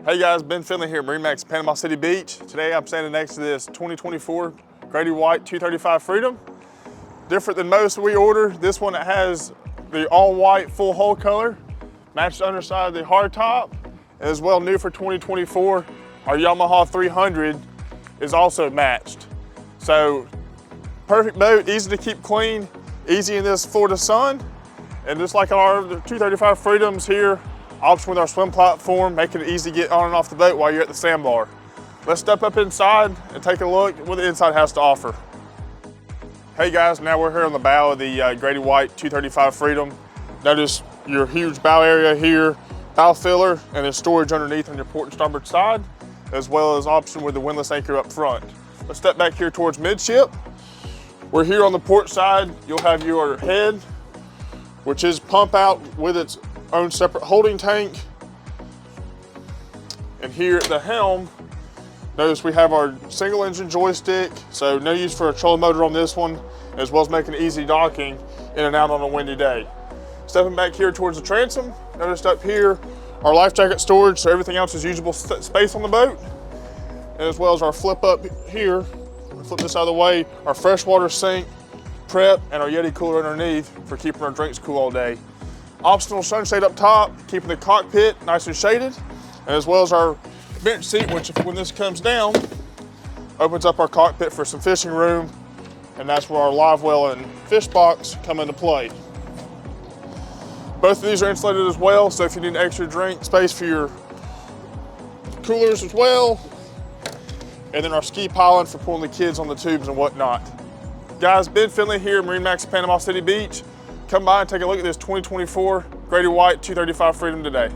Hey guys, Ben Finley here at MarineMax Panama City Beach. Today I'm standing next to this 2024 Grady-White 235 Freedom. Different than most we order, this one has the all-white full hull color, matched underside of the hard top, and as well new for 2024, our Yamaha 300 is also matched. So perfect boat, easy to keep clean, easy in this Florida sun, and just like our 235 Freedoms here, option with our swim platform, making it easy to get on and off the boat while you're at the sandbar. Let's step up inside and take a look at what the inside has to offer. Hey guys, now we're here on the bow of the Grady-White 235 Freedom. Notice your huge bow area here, bow filler, and then storage underneath on your port and starboard side, as well as option with the windlass anchor up front. Let's step back here towards midship. We're here on the port side. You'll have your head, which is pump out with its own separate holding tank. And here at the helm, notice we have our single engine joystick, so no use for a trolling motor on this one, as well as making easy docking in and out on a windy day. Stepping back here towards the transom, notice up here our life jacket storage, so everything else is usable space on the boat, and as well as our flip up here, flip this out of the way, our freshwater sink, prep, and our Yeti cooler underneath for keeping our drinks cool all day. Optional sunshade up top, keeping the cockpit nice and shaded, and as well as our bench seat, which when this comes down, opens up our cockpit for some fishing room, and that's where our live well and fish box come into play. Both of these are insulated as well, so if you need an extra drink space for your coolers as well, and then our ski piling for pulling the kids on the tubes and whatnot. Guys, Ben Finley here at MarineMax Panama City Beach. Come by and take a look at this 2024 Grady-White 235 Freedom today.